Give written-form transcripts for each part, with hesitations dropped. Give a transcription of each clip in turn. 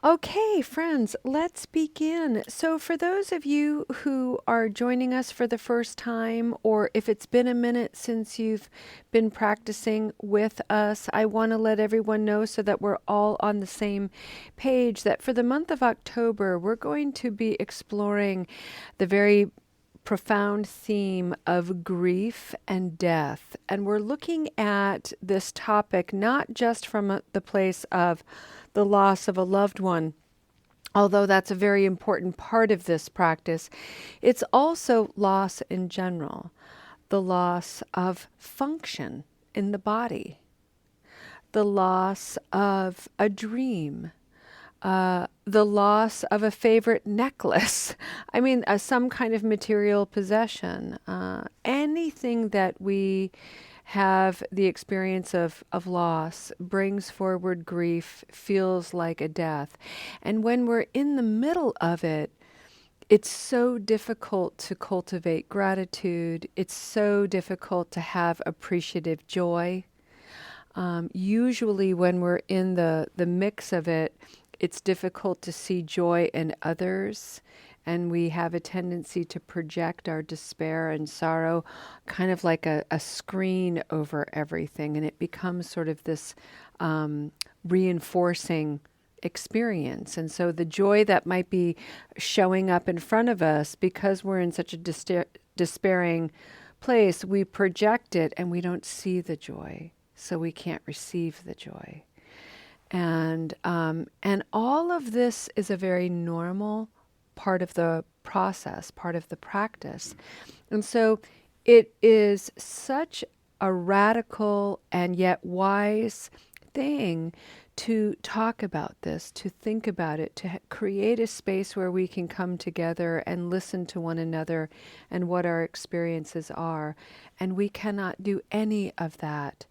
Okay, friends, let's begin. So, for those of you who are joining us for the first time, or if it's been a minute since you've been practicing with us, I want to let everyone know so that we're all on the same page that for the month of October, we're going to be exploring the very profound theme of grief and death. And we're looking at this topic not just from the place of the loss of a loved one, although that's a very important part of this practice. It's also loss in general, the loss of function in the body, the loss of a dream, the loss of a favorite necklace. I mean, some kind of material possession. Anything that we have the experience of loss brings forward grief, feels like a death. And when we're in the middle of it, it's so difficult to cultivate gratitude. It's so difficult to have appreciative joy. Usually, when we're in the mix of it, it's difficult to see joy in others, and we have a tendency to project our despair and sorrow kind of like a screen over everything, and it becomes sort of this reinforcing experience. And so, the joy that might be showing up in front of us, because we're in such a despairing place, we project it and we don't see the joy, so we can't receive the joy. And all of this is a very normal part of the process, part of the practice. And so it is such a radical and yet wise thing to talk about this, to think about it, to create a space where we can come together and listen to one another and what our experiences are. And we cannot do any of that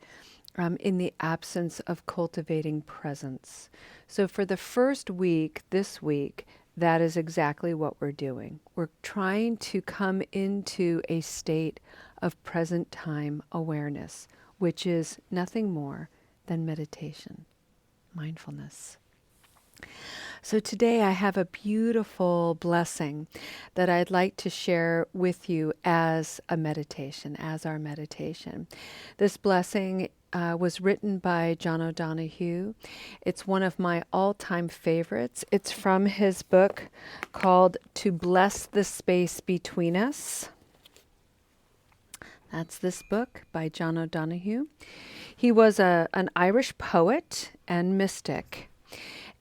in the absence of cultivating presence. So, for the first week, this week, that is exactly what we're doing. We're trying to come into a state of present time awareness, which is nothing more than meditation, mindfulness. So today I have a beautiful blessing that I'd like to share with you as a meditation, as our meditation. This blessing was written by John O'Donohue. It's one of my all-time favorites. It's from his book called To Bless the Space Between Us. That's this book by John O'Donohue. He was an Irish poet and mystic.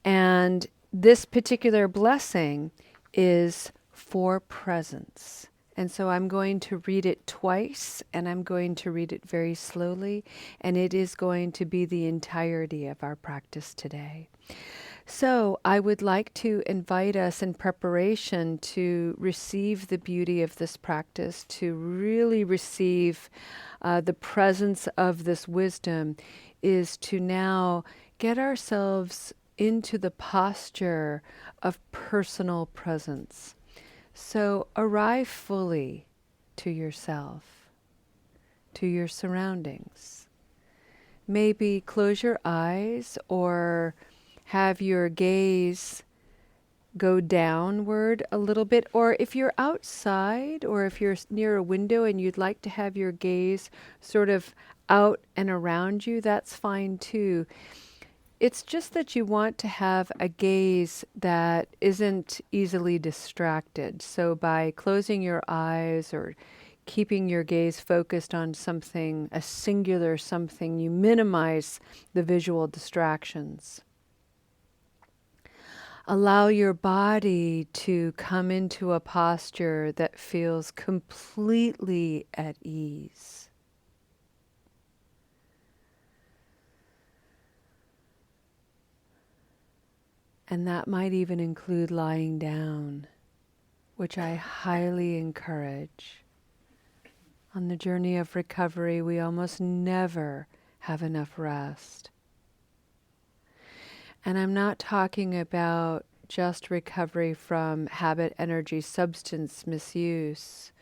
And this particular blessing is for presence. And so I'm going to read it twice, and I'm going to read it very slowly, and it is going to be the entirety of our practice today. So I would like to invite us in preparation to receive the beauty of this practice, to really receive the presence of this wisdom, is to now get ourselves into the posture of personal presence. So arrive fully to yourself, to your surroundings. Maybe close your eyes or have your gaze go downward a little bit. Or if you're outside or if you're near a window and you'd like to have your gaze sort of out and around you, that's fine too. It's just that you want to have a gaze that isn't easily distracted. So by closing your eyes or keeping your gaze focused on something, a singular something, you minimize the visual distractions. Allow your body to come into a posture that feels completely at ease. And that might even include lying down, which I highly encourage. On the journey of recovery, we almost never have enough rest. And I'm not talking about just recovery from habit, energy, substance misuse.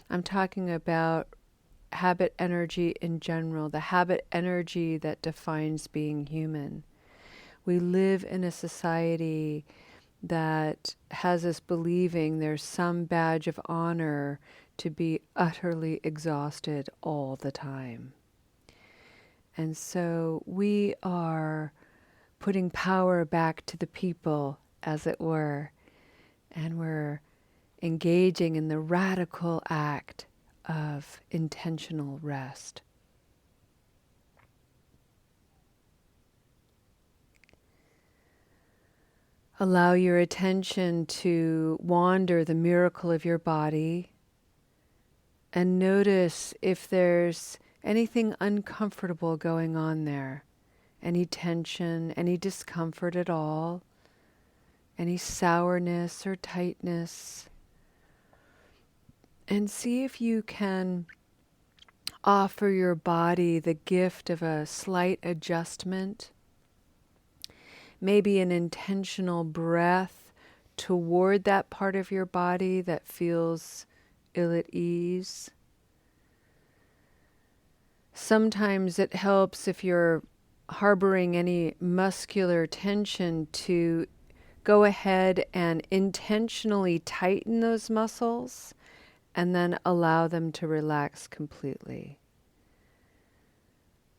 I'm talking about habit energy in general, the habit energy that defines being human. We live in a society that has us believing there's some badge of honor to be utterly exhausted all the time. And so we are putting power back to the people, as it were, and we're engaging in the radical act of intentional rest. Allow your attention to wander the miracle of your body and notice if there's anything uncomfortable going on there, any tension, any discomfort at all, any sourness or tightness. And see if you can offer your body the gift of a slight adjustment, maybe an intentional breath toward that part of your body that feels ill at ease. Sometimes it helps if you're harboring any muscular tension to go ahead and intentionally tighten those muscles and then allow them to relax completely.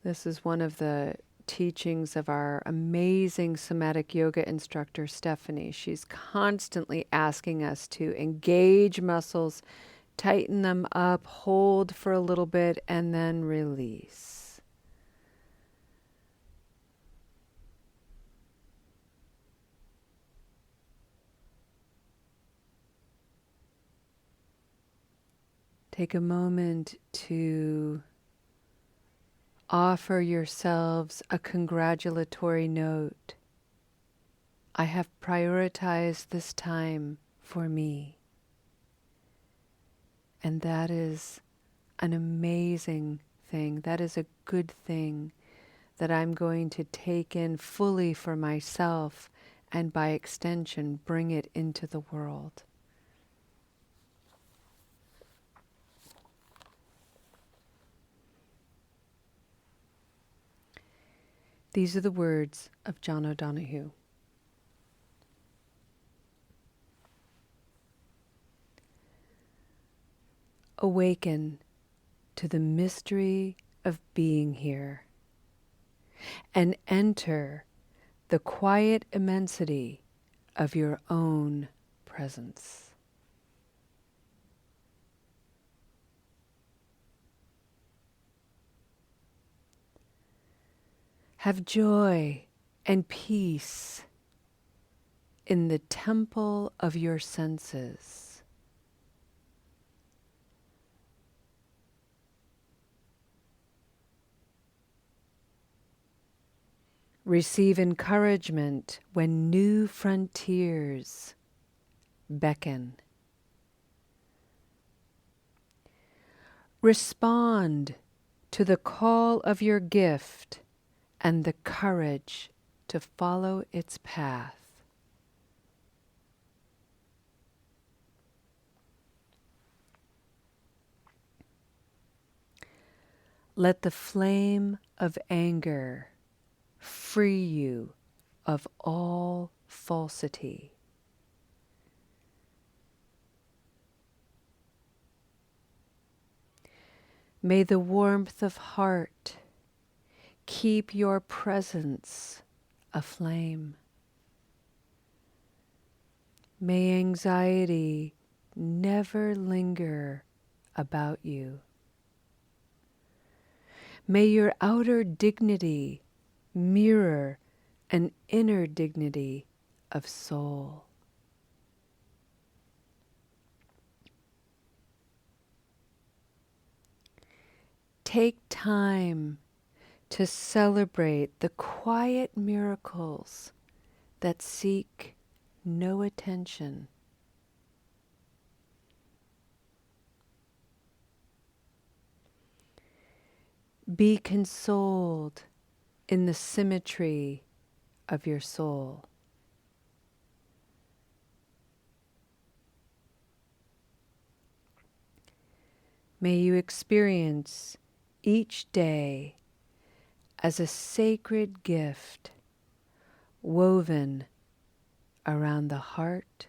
This is one of the teachings of our amazing somatic yoga instructor, Stephanie. She's constantly asking us to engage muscles, tighten them up, hold for a little bit, and then release. Take a moment to offer yourselves a congratulatory note. I have prioritized this time for me. And that is an amazing thing. That is a good thing that I'm going to take in fully for myself and by extension bring it into the world. These are the words of John O'Donohue. Awaken to the mystery of being here and enter the quiet immensity of your own presence. Have joy and peace in the temple of your senses. Receive encouragement when new frontiers beckon. Respond to the call of your gift and the courage to follow its path. Let the flame of anger free you of all falsity. May the warmth of heart keep your presence aflame. May anxiety never linger about you. May your outer dignity mirror an inner dignity of soul. Take time to celebrate the quiet miracles that seek no attention. Be consoled in the symmetry of your soul. May you experience each day as a sacred gift woven around the heart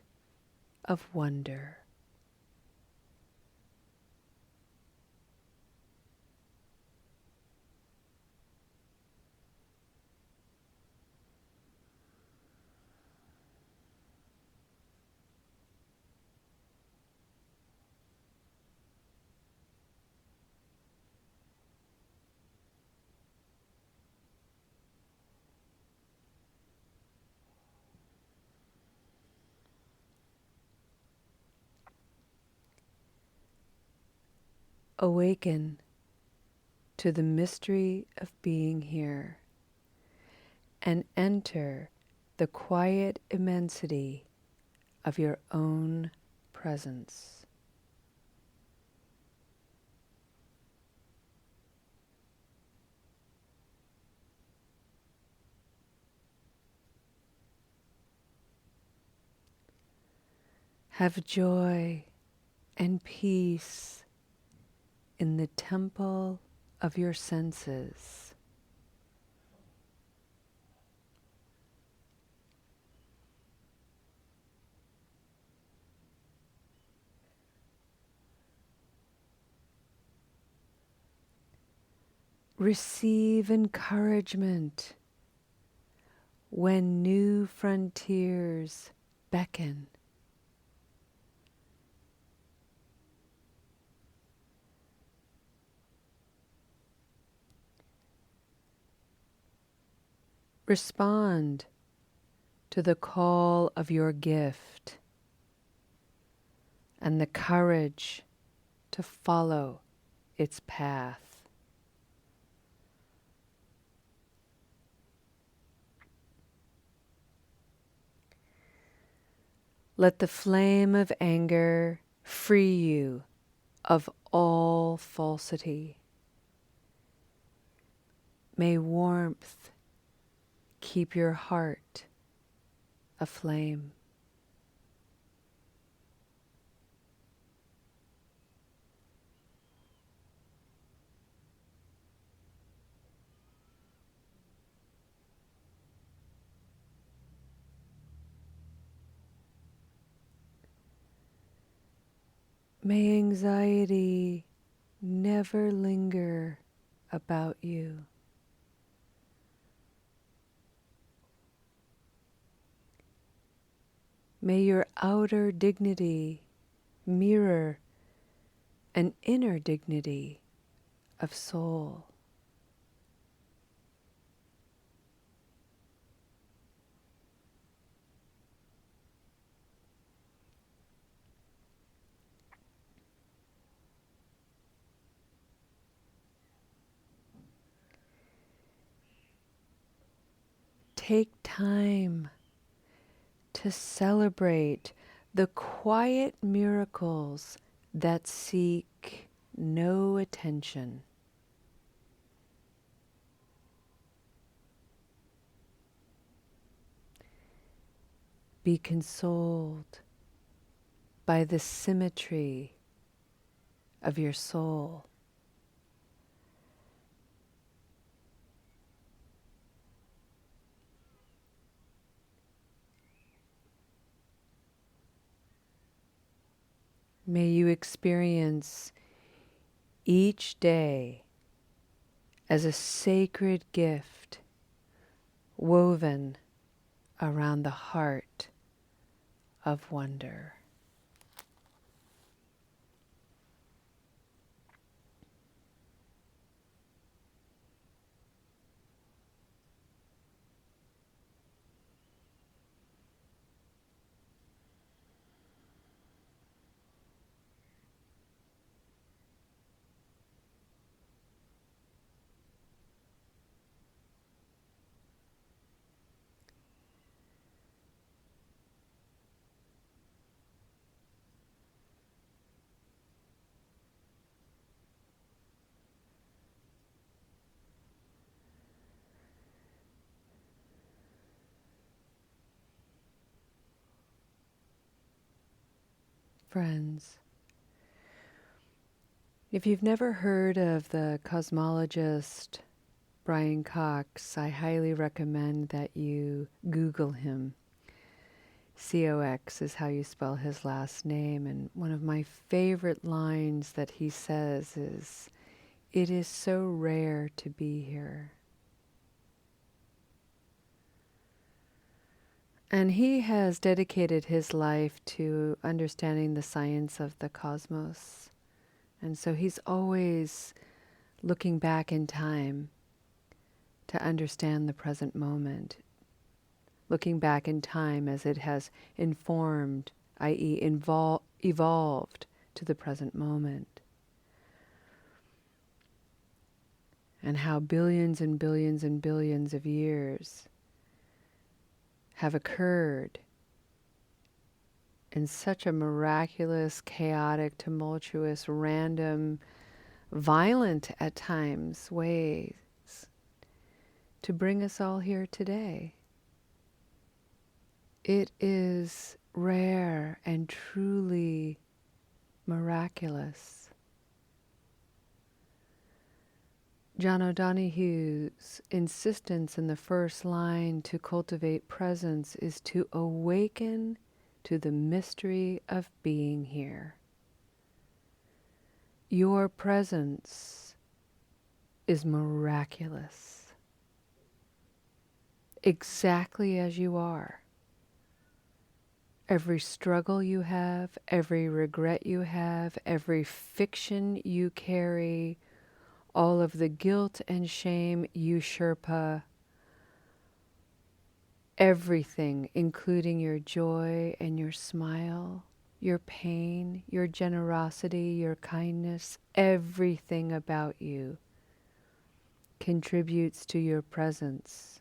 of wonder. Awaken to the mystery of being here and enter the quiet immensity of your own presence. Have joy and peace in the temple of your senses. Receive encouragement when new frontiers beckon. Respond to the call of your gift and the courage to follow its path. Let the flame of anger free you of all falsity. May warmth keep your heart aflame. May anxiety never linger about you. May your outer dignity mirror an inner dignity of soul. Take time to celebrate the quiet miracles that seek no attention. Be consoled by the symmetry of your soul. May you experience each day as a sacred gift woven around the heart of wonder. Friends, if you've never heard of the cosmologist Brian Cox, I highly recommend that you Google him. Cox is how you spell his last name. And one of my favorite lines that he says is, "It is so rare to be here." And he has dedicated his life to understanding the science of the cosmos. And so he's always looking back in time to understand the present moment, looking back in time as it has informed, i.e., evolved to the present moment. And how billions and billions and billions of years have occurred in such a miraculous, chaotic, tumultuous, random, violent at times ways to bring us all here today. It is rare and truly miraculous. John O'Donohue's insistence in the first line to cultivate presence is to awaken to the mystery of being here. Your presence is miraculous, exactly as you are. Every struggle you have, every regret you have, every fiction you carry, all of the guilt and shame you Sherpa, everything, including your joy and your smile, your pain, your generosity, your kindness, everything about you contributes to your presence,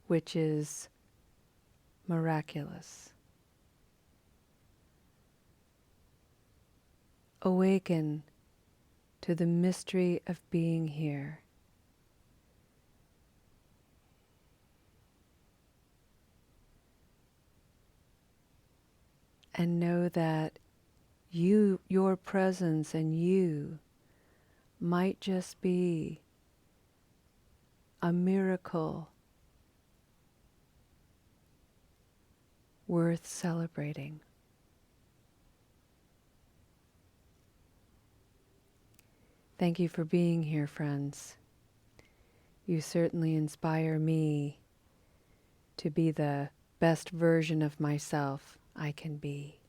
which is miraculous. Awaken to the mystery of being here. And know that your presence and you might just be a miracle worth celebrating. Thank you for being here, friends. You certainly inspire me to be the best version of myself I can be.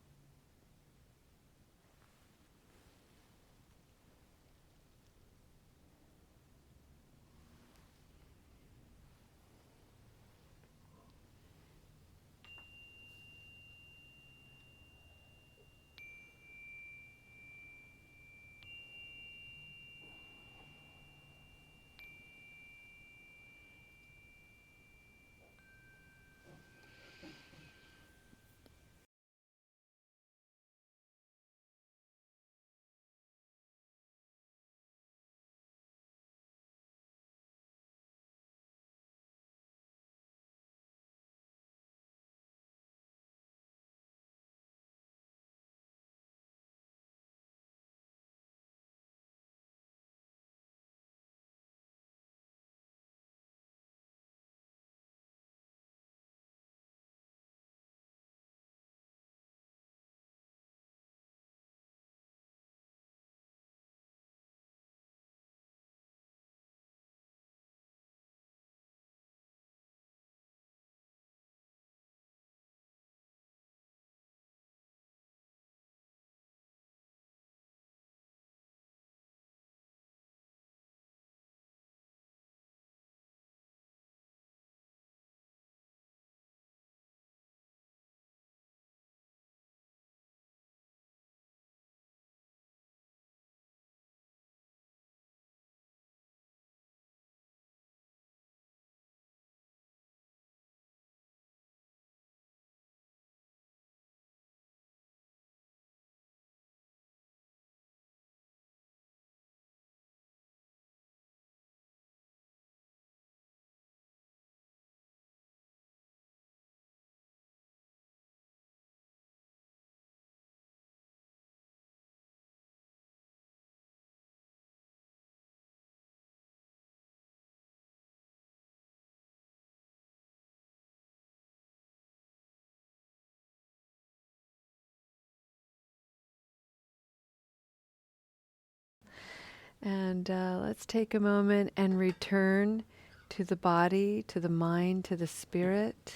And let's take a moment and return to the body, to the mind, to the spirit.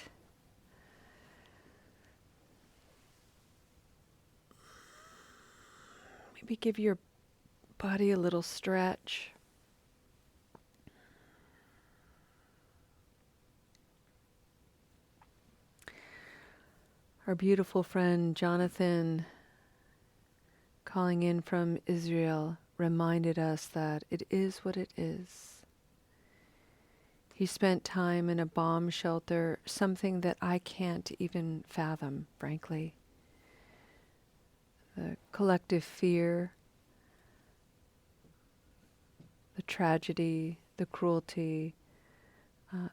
Maybe give your body a little stretch. Our beautiful friend Jonathan, calling in from Israel, reminded us that it is what it is. He spent time in a bomb shelter, something that I can't even fathom, frankly. The collective fear, the tragedy, the cruelty,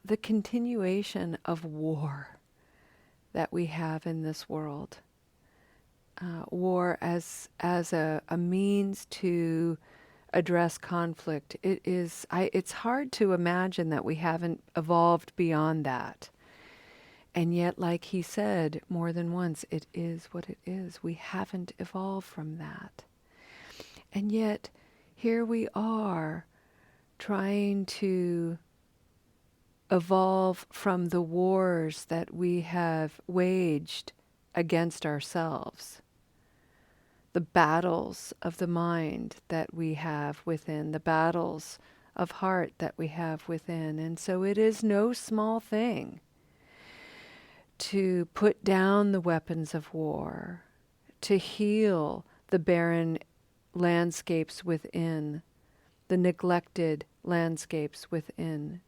the continuation of war that we have in this world. War as a means to address conflict. It's hard to imagine that we haven't evolved beyond that. And yet, like he said more than once, it is what it is. We haven't evolved from that. And yet, here we are trying to evolve from the wars that we have waged against ourselves, the battles of the mind that we have within, the battles of heart that we have within. And so it is no small thing to put down the weapons of war, to heal the barren landscapes within, the neglected landscapes within,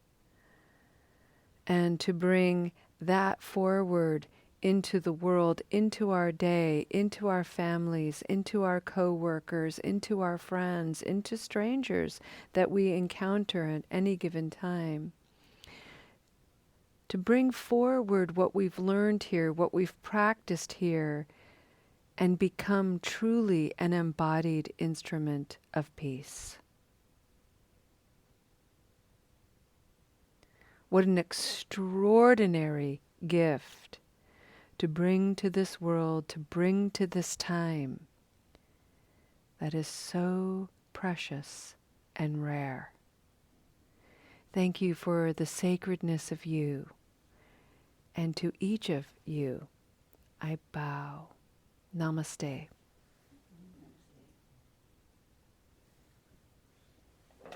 and to bring that forward into the world, into our day, into our families, into our co-workers, into our friends, into strangers that we encounter at any given time. To bring forward what we've learned here, what we've practiced here, and become truly an embodied instrument of peace. What an extraordinary gift to bring to this world, to bring to this time that is so precious and rare. Thank you for the sacredness of you, and to each of you, I bow. Namaste.